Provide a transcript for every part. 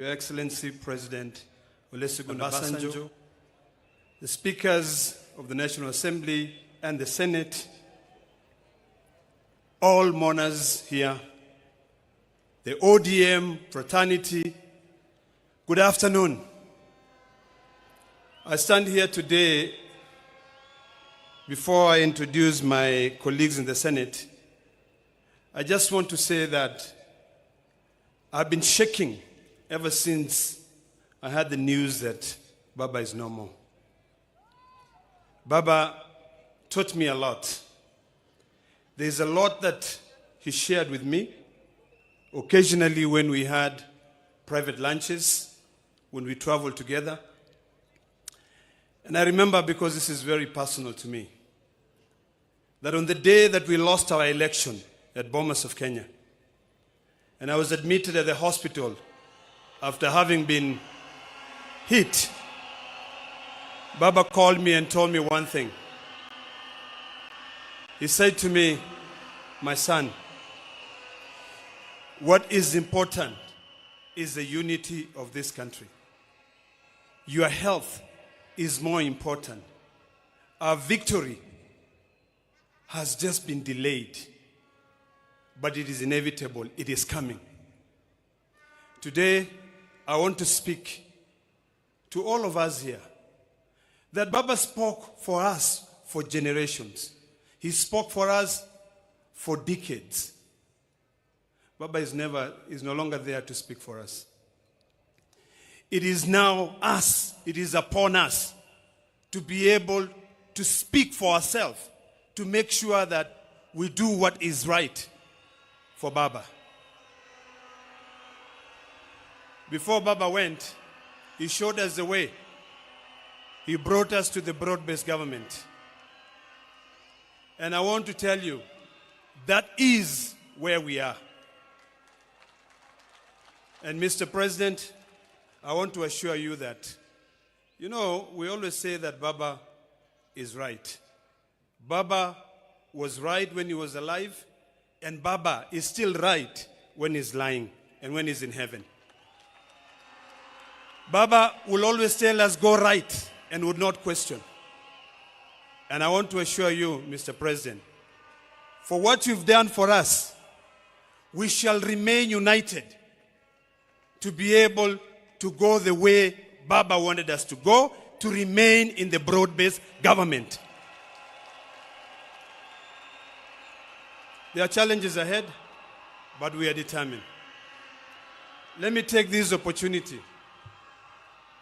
Your Excellency President Olusegun Obasanjo, the Speakers of the National Assembly and the Senate, all mourners here, the ODM fraternity, good afternoon. I stand here today before I introduce my colleagues in the Senate. I just want to say that I've been shaking ever since I had the news that Baba is no more. Baba taught me a lot. There's a lot that he shared with me. Occasionally when we had private lunches, when we traveled together. And I remember, because this is very personal to me, that on the day that we lost our election at Bomas of Kenya, and I was admitted at the hospital after having been hit, Baba called me and told me one thing. He said to me, "My son, what is important is the unity of this country. Your health is more important. Our victory has just been delayed, but it is inevitable. It is coming." Today, I want to speak to all of us here that Baba spoke for us for generations. He spoke for us for decades. Baba is no longer there to speak for us. It is now us, it is upon us to be able to speak for ourselves, to make sure that we do what is right for Baba. Before Baba went, he showed us the way. He brought us to the broad-based government. And I want to tell you, that is where we are. And Mr. President, I want to assure you that, we always say that Baba is right. Baba was right when he was alive, and Baba is still right when he's lying and when he's in heaven. Baba will always tell us, go right, and would not question. And I want to assure you, Mr. President, for what you've done for us, we shall remain united to be able to go the way Baba wanted us to go, to remain in the broad-based government. There are challenges ahead, but we are determined. Let me take this opportunity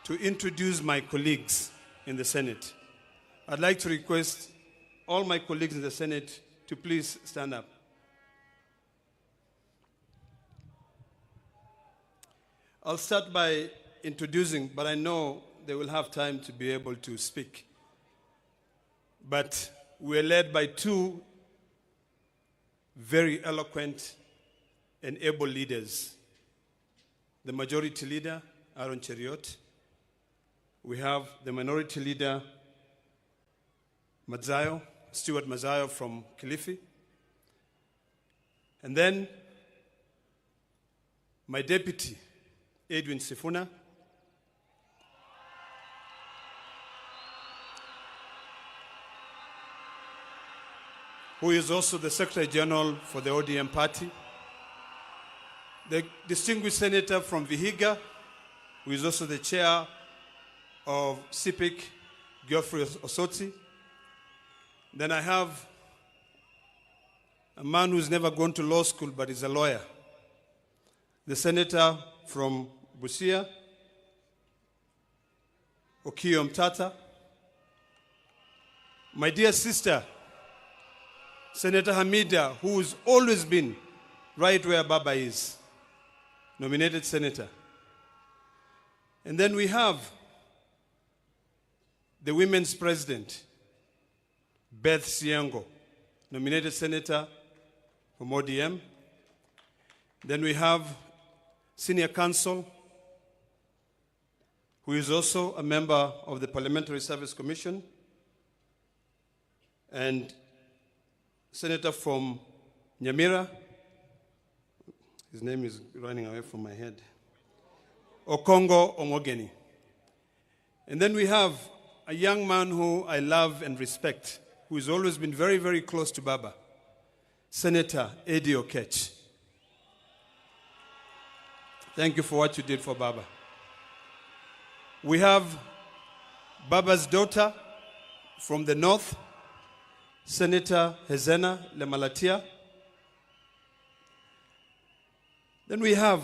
to introduce my colleagues in the Senate. I'd like to request all my colleagues in the Senate to please stand up. I'll start by introducing, but I know they will have time to be able to speak. But we're led by two very eloquent and able leaders. The majority leader, Aaron Cheriot. We have the minority leader, Stuart Mazayo from Kilifi. And then my deputy, Edwin Sifuna. Who is also the Secretary General for the ODM party. The distinguished senator from Vihiga, who is also the chair of CIPIC, Geoffrey Osotsi. Then I have a man who's never gone to law school but is a lawyer. The senator from Busia, Okiya Mtata. My dear sister, Senator Hamida, who has always been right where Baba is, nominated senator. And then we have the women's president, Beth Siango, nominated senator from ODM. Then we have senior counsel, who is also a member of the Parliamentary Service Commission, and senator from Nyamira. His name is running away from my head. Okongo Omogeni. And then we have a young man who I love and respect, who has always been very, very close to Baba, Senator Eddie Okech. Thank you for what you did for Baba. We have Baba's daughter from the north, Senator Hezena Lemalatia. Then we have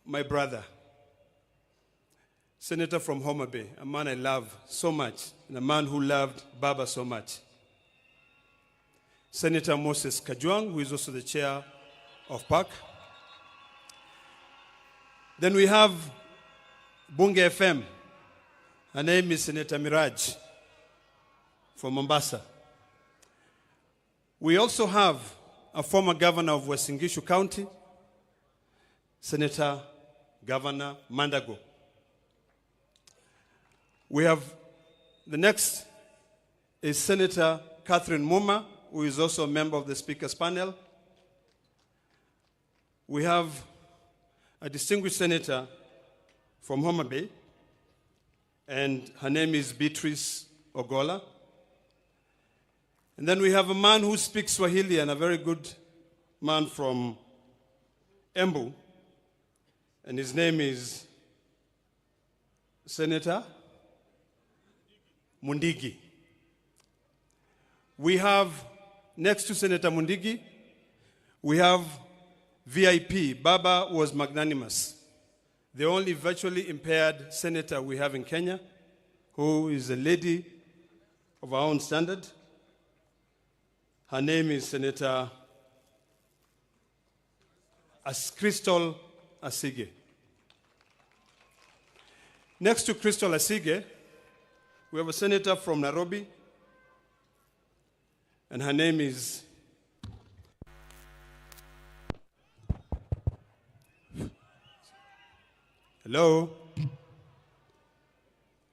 my brother, Senator from Homa Bay, a man I love so much, and a man who loved Baba so much. Senator Moses Kajwang, who is also the chair of PAC. Then we have Bunge FM. Her name is Senator Miraj from Mombasa. We also have a former governor of Western Gishu County, Senator Governor Mandago. We have the next is Senator Catherine Muma, who is also a member of the Speaker's panel. We have a distinguished senator from Homa Bay, and her name is Beatrice Ogola. And then we have a man who speaks Swahili, and a very good man from Embu, and his name is Senator Mundigi. We have, next to Senator Mundigi, we have VIP. Baba was magnanimous. The only virtually impaired senator we have in Kenya, who is a lady of our own standard. Her name is Senator Crystal Asige. Next to Crystal Asige, we have a senator from Nairobi, and her name is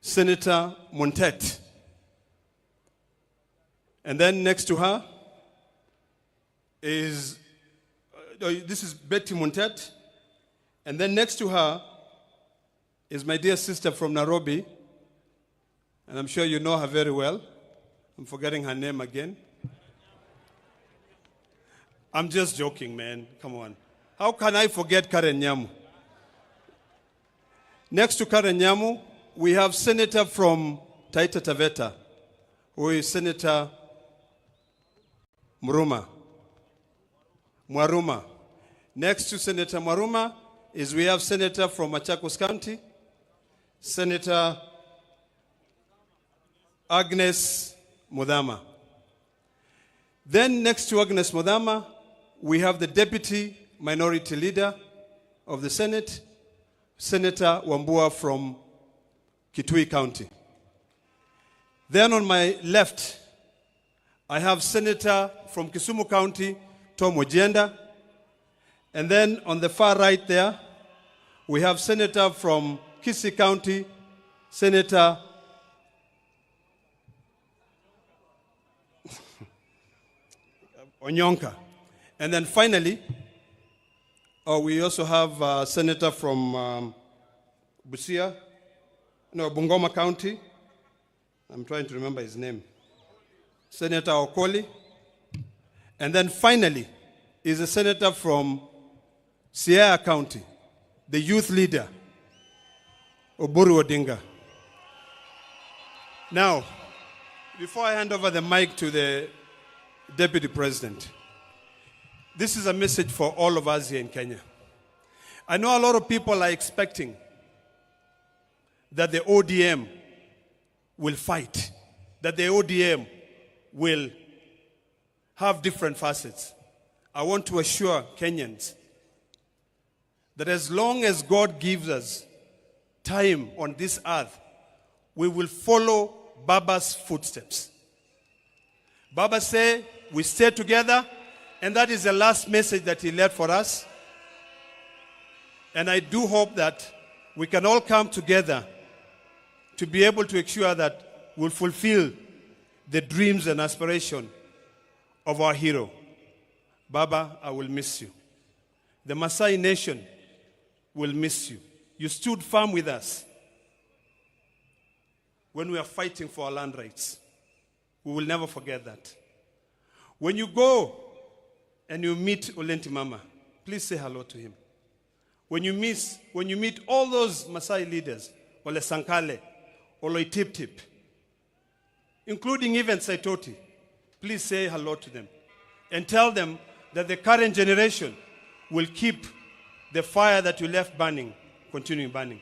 Senator Montet. And then next to her is, this is Betty Montet. And then next to her is my dear sister from Nairobi, and I'm sure you know her very well. I'm forgetting her name again. I'm just joking, man. Come on. How can I forget Karen Nyamu? Next to Karen Nyamu, we have Senator from Taita Taveta, who is Senator Mwaruma. Next to Senator Mwaruma is we have Senator from Machakos County, Senator Agnes Mudhama. Then next to Agnes Mudhama, we have the Deputy Minority Leader of the Senate, Senator Wambua from Kitui County. Then on my left, I have Senator from Kisumu County, Tom Ojenda. And then on the far right there, we have Senator from Kisii County, Senator Onyonka. And then finally, we also have a senator from Bungoma County. I'm trying to remember his name. Senator Okoli. And then finally is a senator from Siaya County, the youth leader, Oburu Odinga. Now, before I hand over the mic to the Deputy President, this is a message for all of us here in Kenya. I know a lot of people are expecting that the ODM will fight, that the ODM will have different facets. I want to assure Kenyans that as long as God gives us time on this earth, we will follow Baba's footsteps. Baba said, we stay together, and that is the last message that he left for us. And I do hope that we can all come together to be able to ensure that we'll fulfill the dreams and aspirations of our hero. Baba, I will miss you. The Maasai nation will miss you. You stood firm with us when we are fighting for our land rights. We will never forget that. When you go and you meet Olenti Mama, please say hello to him. When you meet all those Maasai leaders, Ole Sankale, Ole Tip Tip, including even Saitoti, please say hello to them and tell them that the current generation will keep the fire that you left burning, continuing burning.